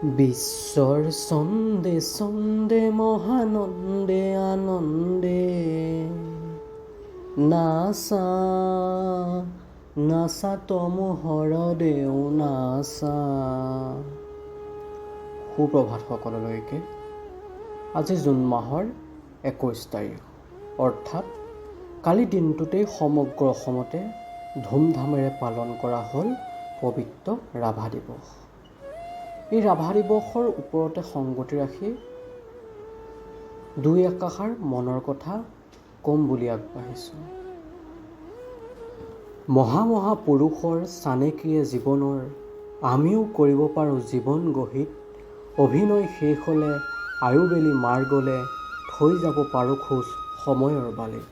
বিশ্বৰ ছন্দে ছন্দে মহানন্দে আনন্দে নাচা নাচা তমোহৰ দেও নাচা। সুপ্ৰভাত সকলোলৈকে। আজি জুন মাহৰ 21 তাৰিখ, অৰ্থাৎ কালি দিনটোতেই সমগ্ৰ অসমতে ধুমধামেৰে পালন কৰা হ'ল পবিত্ৰ ৰাভা দিৱস। এই ৰাভা দিৱসৰ ওপৰতে সংগতি ৰাখি দুই একাষাৰ মনৰ কথা কম বুলি আগবাঢ়িছোঁ। মহাপুৰুষৰ চানেকিয়ে জীৱনৰ আমিও কৰিব পাৰোঁ জীৱন গঢ়িত, অভিনয় শেষ হ'লে আয়ুবেলি মাৰ গ'লে থৈ যাব পাৰোঁ খোজ সময়ৰ বালিত।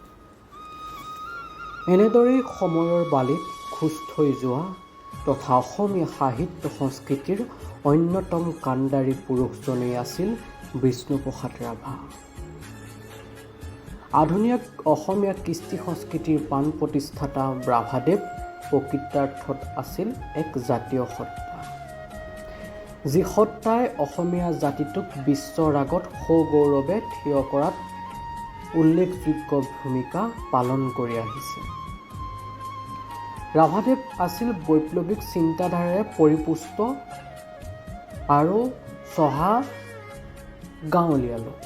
এনেদৰেই সময়ৰ বালিত খোজ থৈ যোৱা তথা অসমীয়া সাহিত্য সংস্কৃতিৰ অন্যতম কাণ্ডাৰী পুৰুষজনেই আছিল বিষ্ণুপ্ৰসাদ ৰাভা। আধুনিক অসমীয়া কৃষ্টি সংস্কৃতিৰ প্ৰাণ প্ৰতিষ্ঠাতা ৰাভাদেৱ প্ৰকৃতাৰ্থত আছিল এক জাতীয় সত্তা, যি সত্তাই অসমীয়া জাতিটোক বিশ্বৰ আগত সগৌৰৱে থিয় কৰাত উল্লেখযোগ্য ভূমিকা পালন কৰি আহিছে। ৰাভাদেৱ আছিল বৈপ্লৱিক চিন্তাধাৰাৰে পৰিপুষ্ট আৰু চহা গাঁৱলীয়া লোক।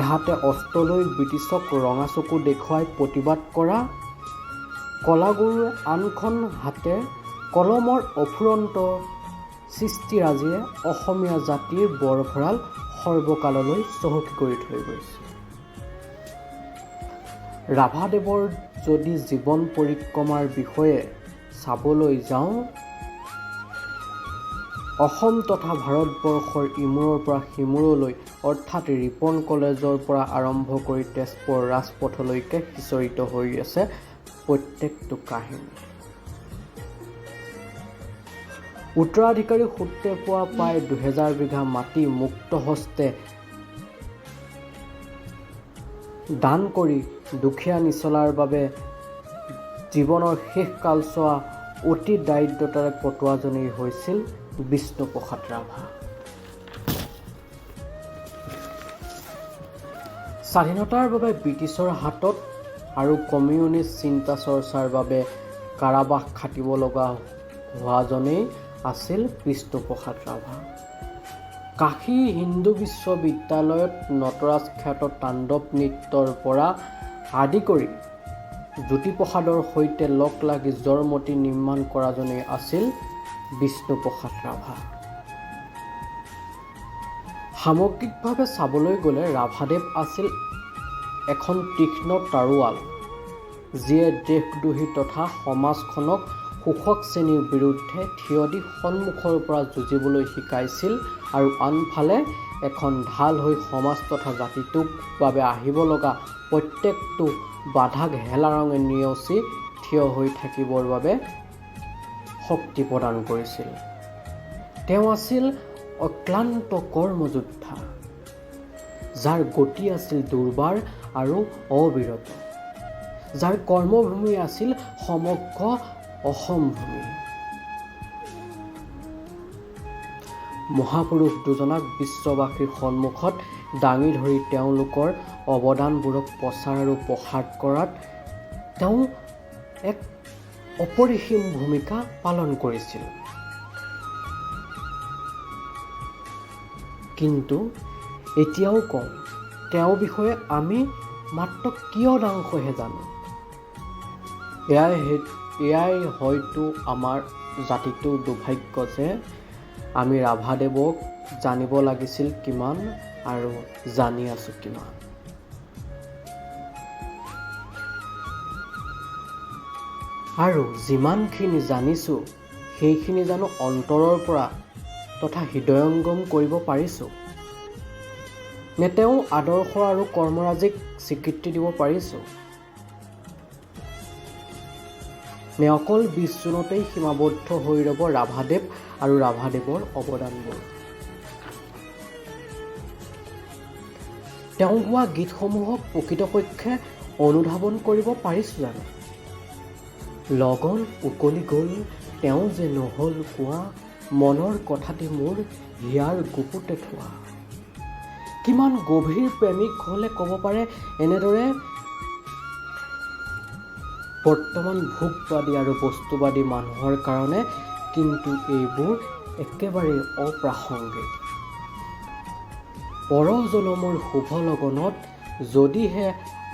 এহাতে অস্ত্ৰ লৈ ব্ৰিটিছক ৰঙা চকু দেখুৱাই প্ৰতিবাদ কৰা কলাগুৰুৱে আনখন হাতে কলমৰ অফুৰন্ত সৃষ্টিৰাজিৰে অসমীয়া জাতিৰ বৰভঁৰাল সৰ্বকাললৈ চহকী কৰি থৈ গৈছে। ৰাভাদেৱৰ যদি জীৱন পৰিক্ৰমাৰ বিষয়ে চাবলৈ যাওঁ, অসম তথা ভাৰতবৰ্ষৰ ইমূৰৰ পৰা সিমূৰলৈ, অৰ্থাৎ ৰিপন কলেজৰ পৰা আৰম্ভ কৰি তেজপুৰ ৰাজপথলৈকে সিঁচৰিত হৈ আছে প্ৰত্যেকটো কাহিনী। উত্তৰাধিকাৰী সূত্ৰে পোৱা প্ৰায় 2000 বিঘা মাটি মুক্ত হস্তে দান কৰি দুখীয়া নিচলাৰ বাবে জীৱনৰ শেষ কালছোৱা অতি দাৰিদ্ৰতাৰে কটোৱাজনেই হৈছিল বিষ্ণুপ্ৰসাদ ৰাভা। স্বাধীনতাৰ বাবে ব্ৰিটিছৰ হাতত আৰু কমিউনিষ্ট চিন্তা চৰ্চাৰ বাবে কাৰাবাস খাটিব লগা হোৱাজনেই আছিল বিষ্ণুপ্ৰসাদ ৰাভা। কাশী হিন্দু বিশ্ববিদ্যালয়ত নটৰাজ খ্যাত তাণ্ডৱ নৃত্যৰ পৰা আদি কৰি জ্যোতিপ্ৰসাদৰ সৈতে লগ লাগি জড়মতী নিৰ্মাণ কৰাজনেই আছিল বিষ্ণুপ্ৰসাদ ৰাভা। সামগ্ৰিকভাৱে চাবলৈ গ'লে ৰাভাদেৱ আছিল এখন তীক্ষ্ণ তৰোৱাল, যিয়ে দেশদ্ৰোহী তথা সমাজখনক শোষক শ্ৰেণীৰ বিৰুদ্ধে থিয় দি সন্মুখৰ পৰা যুঁজিবলৈ শিকাইছিল আৰু আনফালে এখন ঢাল হৈ সমাজ তথা জাতিটোৰ বাবে আহিব লগা প্ৰত্যেকটো বাধাক হেলাৰঙে নেওচি থিয় হৈ থাকিবৰ বাবে শক্তি প্ৰদান কৰিছিল। তেওঁ আছিল অক্লান্ত কৰ্মযোদ্ধা, যাৰ গতি আছিল দুৰ্বাৰ আৰু অবিৰত, যাৰ কৰ্মভূমি আছিল সমগ্ৰ অসমভূমি। মহাপুৰুষ দুজনাক বিশ্ববাসীৰ সন্মুখত দাঙি ধৰি তেওঁলোকৰ অৱদানবোৰক প্ৰচাৰ আৰু প্ৰসাৰ কৰাত তেওঁ এক অপৰিসীম ভূমিকা পালন কৰিছিল। কিন্তু এতিয়াও কওঁ, তেওঁৰ বিষয়ে আমি মাত্ৰ কিয়দাংশহে জানো। এয়াই হয়তো আমাৰ জাতিটোৰ দুৰ্ভাগ্য যে আমি ৰাভাদেৱক জানিব লাগিছিল কিমান আৰু জানি আছোঁ কিমান। আৰু যিমানখিনি জানিছোঁ সেইখিনি জানো অন্তৰৰ পৰা তথা হৃদয়ংগম কৰিব পাৰিছোঁ নে তেওঁ আদৰ্শ আৰু কৰ্মৰাজিক স্বীকৃতি দিব পাৰিছোঁ, নে অকল 20 জুনতেই সীমাবদ্ধ হৈ ৰ'ব ৰাভাদেৱ আৰু ৰাভাদেৱৰ অৱদানবোৰ। তেওঁ গোৱা গীতসমূহক প্ৰকৃতপক্ষে অনুধাৱন কৰিব পাৰিছোঁ জানো? লগন উকলি গ'ল তেওঁ যে নহ'ল কোৱা, মনৰ কথাটি মোৰ হিয়াৰ গুপুতে থোৱা। কিমান গভীৰ প্ৰেমিক হ'লে ক'ব পাৰে এনেদৰে বৰ্তমান ভোগবাদী আৰু বস্তুবাদী মানুহৰ কাৰণে কিন্তু এইবোৰ একেবাৰে অপ্ৰাসংগিক। পৰজনমৰ শুভ লগনত যদিহে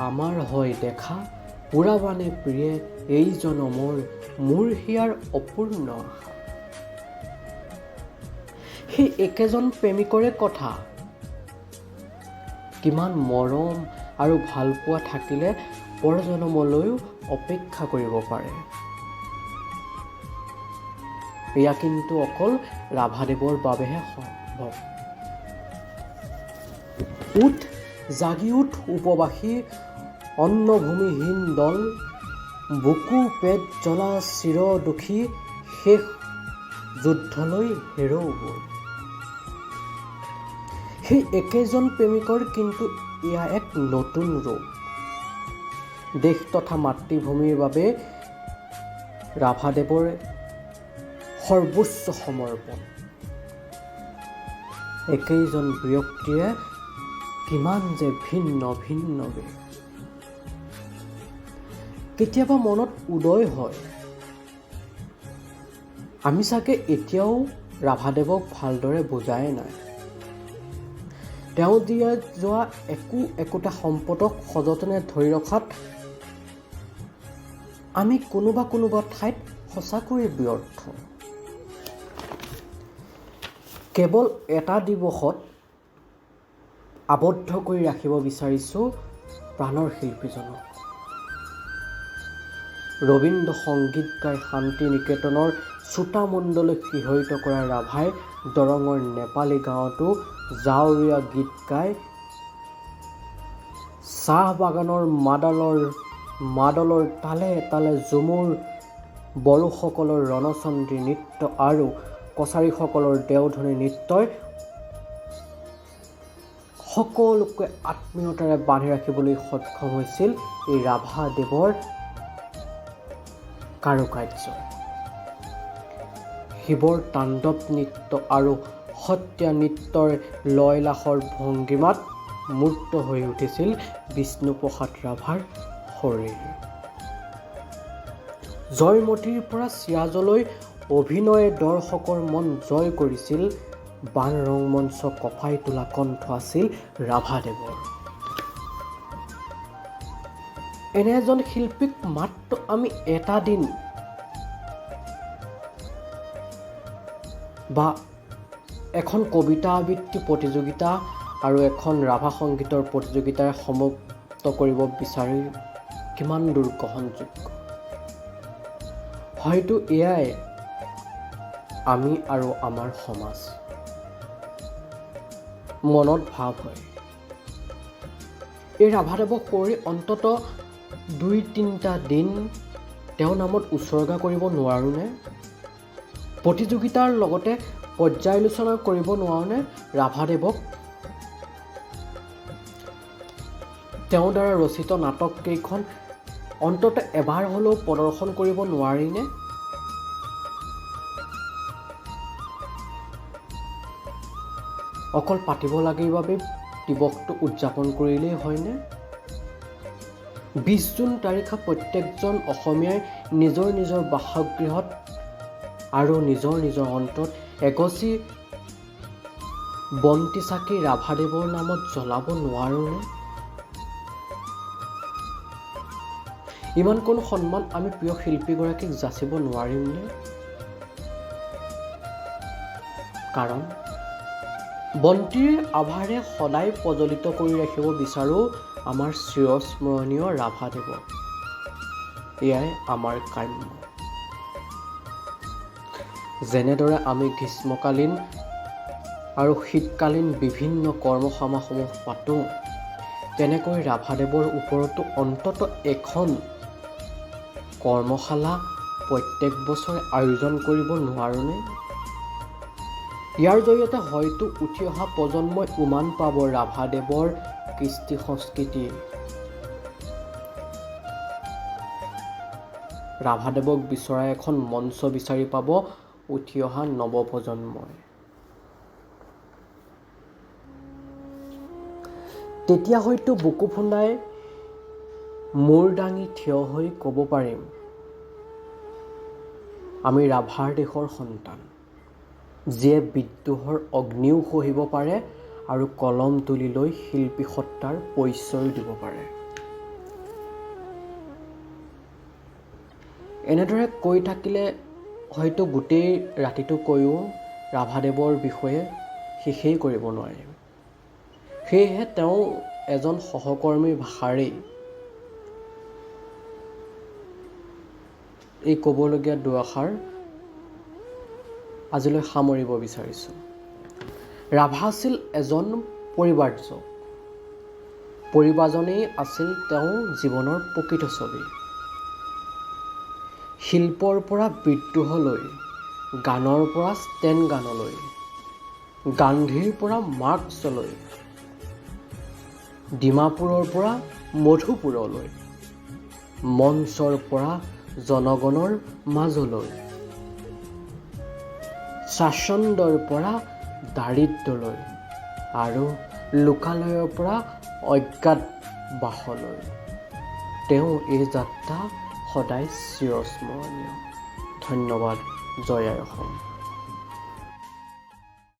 আমাৰ হয় দেখা, পুৰাবানে প্ৰিয়ে এই জনমৰ মোৰ হিয়াৰ অপূৰ্ণ আশা। সেই একেজন প্ৰেমিকৰে কথা। কিমান মৰম আৰু ভালপোৱা থাকিলে পৰজনমলৈও অপেক্ষা কৰিব পাৰে। এয়া কিন্তু অকল ৰাভাদেৱৰ বাবেহে সম্ভৱ। উঠ জাগি উঠ উপবাসী অন্নভূমিহীন দল, বুকু পেট জ্বলা চিৰ দুখী শেষ যুদ্ধলৈ হেৰৌবোৰ। সেই একেজন প্ৰেমিকৰ কিন্তু এয়া এক নতুন ৰূপ। দেশ তথা মাতৃভূমিৰ বাবে ৰাভাদেৱৰ সৰ্বোচ্চ সমৰ্পণ। একেইজন ব্যক্তিয়ে কিমান যে ভিন্ন ভিন্ন বেশ। কেতিয়াবা মনত উদয় হয়, আমি চাগে এতিয়াও ৰাভাদেৱক ভালদৰে বুজাই নাই। তেওঁ দিয়া যোৱা একোটা সম্পদক সযতনে ধৰি ৰখাত আমি কোনোবা ঠাইত সঁচাকৈয়ে ব্যৰ্থ। কেৱল এটা দিৱসত আবদ্ধ কৰি ৰাখিব বিচাৰিছোঁ প্ৰাণৰ শিল্পীজনক। ৰবীন্দ্ৰ সংগীত গাই শান্তি নিকেতনৰ শ্ৰোতামণ্ডলীক শিহৰিত কৰা ৰাভাই দৰঙৰ নেপালী গাঁৱতো জাৱৰীয়া গীত গাই চাহ বাগানৰ মাদলৰ তালে তালে ঝুমুৰ বড়োসকলৰ ৰণচণ্ডী নৃত্য আৰু কছাৰীসকলৰ দেওধনী নৃত্যই সকলোকে আত্মীয়তাৰে বান্ধি ৰাখিবলৈ সক্ষম হৈছিল এই ৰাভাদেৱৰ কাৰুকাৰ্য। শিৱৰ তাণ্ডৱ নৃত্য আৰু সত্ৰীয়া নৃত্যৰ লয়লাসৰ ভংগীমাত মূৰ্ত হৈ উঠিছিল বিষ্ণুপ্ৰসাদ ৰাভাৰ শৰীৰ। জয়মতীৰ পৰা চিৰাজলৈ অভিনয়ে দৰ্শকৰ মন জয় কৰিছিল। বাণ ৰংমঞ্চ কঁপাই তোলা কণ্ঠ আছিল ৰাভাদেৱৰ। এনে এজন শিল্পীক মাত্ৰ আমি এটা দিন বা এখন কবিতা আবৃত্তি প্ৰতিযোগিতা আৰু এখন ৰাভা সংগীতৰ প্ৰতিযোগিতাৰে সমাপ্ত কৰিব বিচাৰি কিমান দূৰ গ্ৰহণযোগ্য। হয়তো এয়াই আমি আৰু আমাৰ সমাজ। মনত ভাৱ হয়, এই ৰাভাদেৱক কৰি অন্তত 2-3টা দিন তেওঁৰ নামত উৎসৰ্গা কৰিব নোৱাৰোঁনে? প্ৰতিযোগিতাৰ লগতে পৰ্যালোচনা কৰিব নোৱাৰোঁনে ৰাভাদেৱক? তেওঁৰ দ্বাৰা ৰচিত নাটককেইখন অন্তত এবাৰ হ'লেও প্ৰদৰ্শন কৰিব নোৱাৰিনে? অকল পাতিব লাগে বাবে দিৱসটো উদযাপন কৰিলেই হয়নে? 20 জুন তাৰিখে প্ৰত্যেকজন অসমীয়াই নিজৰ নিজৰ বাসগৃহত আৰু নিজৰ নিজৰ অন্তৰত এগছি বন্তি চাকি ৰাভাদেৱৰ নামত জ্বলাব নোৱাৰোঁনে? ইমান কোনো সন্মান আমি প্ৰিয় শিল্পীগৰাকীক যাচিব নোৱাৰিমনে? কাৰণ বন্তিৰ আভাৰে সদায় প্ৰজ্বলিত কৰি ৰাখিব বিচাৰোঁ আমাৰ চিৰস্মৰণীয় ৰাভাদেৱক। এয়াই আমাৰ কাম্য। যেনেদৰে আমি গ্ৰীষ্মকালীন আৰু শীতকালীন বিভিন্ন কৰ্মশালাসমূহ পাতোঁ, তেনেকৈ ৰাভাদেৱৰ ওপৰতো অন্তত এখন কৰ্মশালা প্ৰত্যেক বছৰে আয়োজন কৰিব নোৱাৰোঁনে? ইয়াৰ জৰিয়তে হয়তো উঠি অহা প্ৰজন্মই উমান পাব ৰাভাদেৱৰ কৃষ্টি সংস্কৃতি। ৰাভাদেৱক বিচৰা এখন মঞ্চ বিচাৰি পাব উঠি অহা নৱপ্ৰজন্মই। তেতিয়া হয়তো বুকু ফুন্দাই মূৰ দাঙি থিয় হৈ ক'ব পাৰিম, আমি ৰাভাৰ দেশৰ সন্তান, যিয়ে বিদ্ৰোহৰ অগ্নিও সহিব পাৰে আৰু কলম তুলি লৈ শিল্পী সত্তাৰ পৰিচয় দিব পাৰে। এনেদৰে কৈ থাকিলে হয়তো গোটেই ৰাতিটো কৈও ৰাভাদেৱৰ বিষয়ে শেষেই কৰিব নোৱাৰিম। সেয়েহে তেওঁ এজন সহকৰ্মীৰ ভাষাৰেই এই ক'বলগীয়া দুআষাৰ আজিলৈ সামৰিব বিচাৰিছোঁ। ৰাভা আছিল এজন পৰিব্ৰাজক। পৰিব্ৰাজনেই আছিল তেওঁৰ জীৱনৰ প্ৰকৃত ছবি। শিল্পৰ পৰা বিদ্ৰোহলৈ, গানৰ পৰা ষ্টেন গানলৈ, গান্ধীৰ পৰা মাৰ্ক্সলৈ, ডিমাপুৰৰ পৰা মধুপুৰলৈ, মঞ্চৰ পৰা জনগণৰ মাজলৈ, স্বাচ্ছন্দ্যৰ পৰা দাৰিদ্ৰলৈ আৰু লোকালয়ৰ পৰা অজ্ঞাতবাসলৈ তেওঁ এই যাত্ৰা সদায় চিৰস্মৰণীয়। ধন্যবাদ। জয় আই অসম।